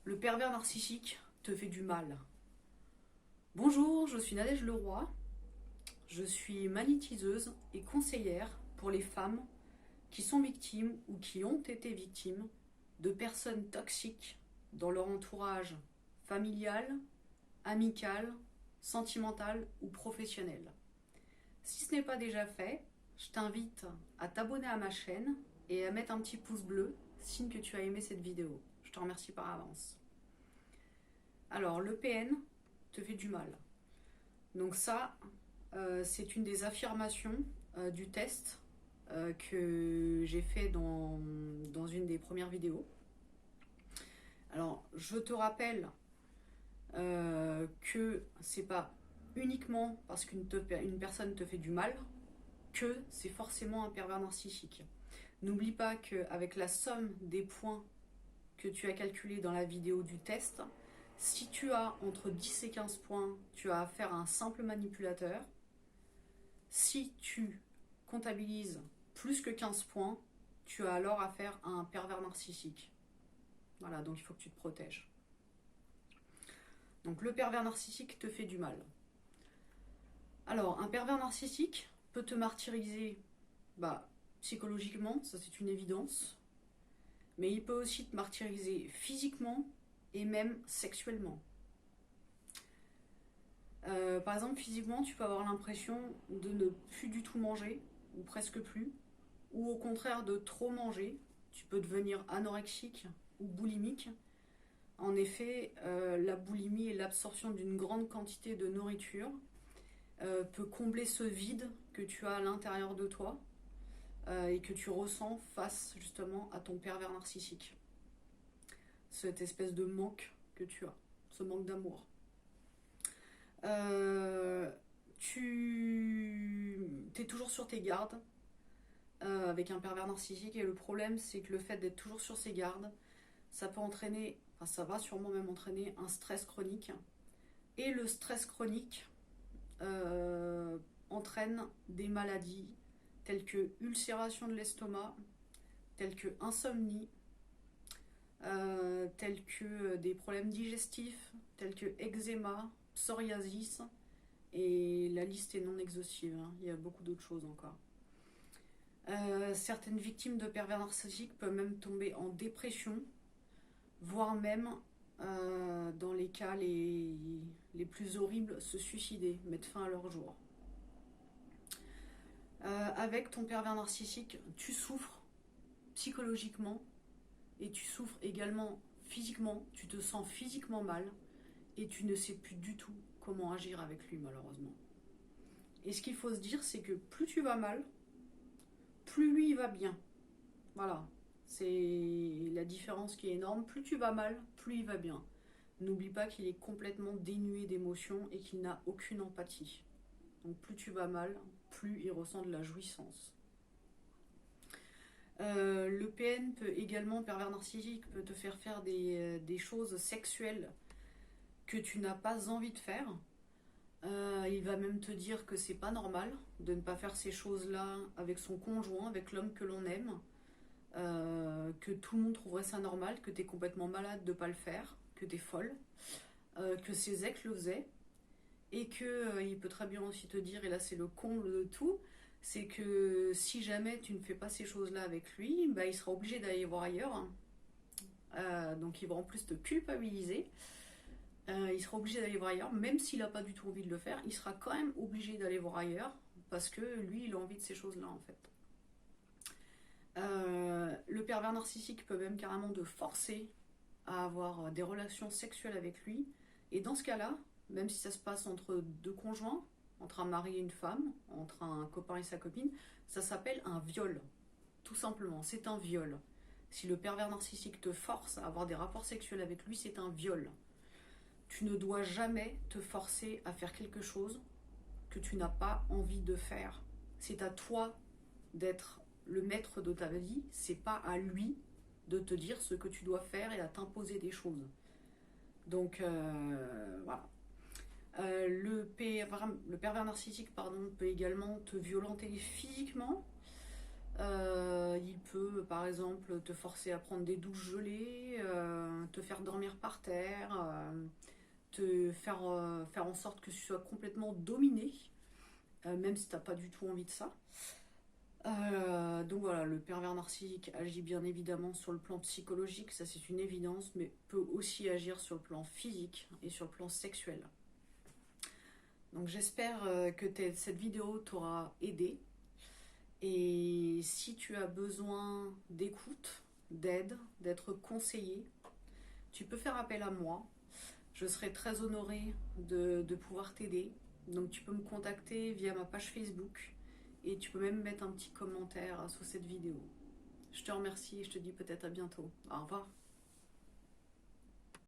Le pervers narcissique te fait du mal. Bonjour, je suis Nadège Leroy. Je suis magnétiseuse et conseillère pour les femmes qui sont victimes ou qui ont été victimes de personnes toxiques dans leur entourage familial, amical, sentimental ou professionnel. Si ce n'est pas déjà fait, je t'invite à t'abonner à ma chaîne et à mettre un petit pouce bleu, signe que tu as aimé cette vidéo. Je te remercie par avance. Alors, le PN te fait du mal. Donc ça, c'est une des affirmations du test que j'ai fait dans une des premières vidéos. Alors, je te rappelle que c'est pas uniquement parce qu'une personne te fait du mal que c'est forcément un pervers narcissique. N'oublie pas qu'avec la somme des points que tu as calculés dans la vidéo du test, si tu as entre 10 et 15 points, tu as affaire à un simple manipulateur. Si tu comptabilises plus que 15 points, tu as alors affaire à un pervers narcissique. Voilà, donc il faut que tu te protèges. Donc le pervers narcissique te fait du mal. Alors, un pervers narcissique peut te martyriser psychologiquement, ça c'est une évidence, mais il peut aussi te martyriser physiquement et même sexuellement. Par exemple, physiquement, tu peux avoir l'impression de ne plus du tout manger, ou presque plus, ou au contraire de trop manger. Tu peux devenir anorexique ou boulimique. En effet, la boulimie et l'absorption d'une grande quantité de nourriture peut combler ce vide que tu as à l'intérieur de toi et que tu ressens face justement à ton pervers narcissique. Cette espèce de manque que tu as, ce manque d'amour. Tu es toujours sur tes gardes avec un pervers narcissique, et le problème c'est que le fait d'être toujours sur ses gardes, ça peut entraîner, ça va sûrement même entraîner un stress chronique, et le stress chronique entraîne des maladies telles que ulcération de l'estomac, telles que insomnie, tels que des problèmes digestifs, tels que eczéma, psoriasis, et la liste est non exhaustive, hein. Il y a beaucoup d'autres choses encore. Certaines victimes de pervers narcissiques peuvent même tomber en dépression, voire même, dans les cas les plus horribles, se suicider, mettre fin à leur jour. Avec ton pervers narcissique, tu souffres psychologiquement et tu souffres également physiquement, tu te sens physiquement mal et tu ne sais plus du tout comment agir avec lui, malheureusement. Et ce qu'il faut se dire, c'est que plus tu vas mal, plus lui il va bien. Voilà, c'est la différence qui est énorme. Plus tu vas mal, plus il va bien. N'oublie pas qu'il est complètement dénué d'émotions et qu'il n'a aucune empathie. Donc plus tu vas mal, plus il ressent de la jouissance. Le PN peut également, pervers narcissique, peut te faire des choses sexuelles que tu n'as pas envie de faire. Il va même te dire que c'est pas normal de ne pas faire ces choses-là avec son conjoint, avec l'homme que l'on aime, que tout le monde trouverait ça normal, que t'es complètement malade de pas le faire, que t'es folle, que ses ex le faisaient, et que il peut très bien aussi te dire, et là c'est le comble de tout, c'est que si jamais tu ne fais pas ces choses-là avec lui, il sera obligé d'aller voir ailleurs. Donc il va en plus te culpabiliser. Il sera obligé d'aller voir ailleurs, même s'il n'a pas du tout envie de le faire, il sera quand même obligé d'aller voir ailleurs, parce que lui, il a envie de ces choses-là, en fait. Le pervers narcissique peut même carrément te forcer à avoir des relations sexuelles avec lui, et dans ce cas-là, même si ça se passe entre deux conjoints, entre un mari et une femme, entre un copain et sa copine, ça s'appelle un viol, tout simplement, c'est un viol. Si le pervers narcissique te force à avoir des rapports sexuels avec lui, c'est un viol. Tu ne dois jamais te forcer à faire quelque chose que tu n'as pas envie de faire. C'est à toi d'être le maître de ta vie, c'est pas à lui de te dire ce que tu dois faire et à t'imposer des choses. Donc voilà. Le pervers narcissique peut également te violenter physiquement. Il peut par exemple te forcer à prendre des douches gelées, te faire dormir par terre, te faire, faire en sorte que tu sois complètement dominé, même si tu n'as pas du tout envie de ça. Donc voilà, le pervers narcissique agit bien évidemment sur le plan psychologique, ça c'est une évidence, mais peut aussi agir sur le plan physique et sur le plan sexuel. Donc j'espère que cette vidéo t'aura aidé. Et si tu as besoin d'écoute, d'aide, d'être conseillé, tu peux faire appel à moi. Je serai très honorée de pouvoir t'aider. Donc tu peux me contacter via ma page Facebook et tu peux même mettre un petit commentaire sous cette vidéo. Je te remercie et je te dis peut-être à bientôt. Au revoir.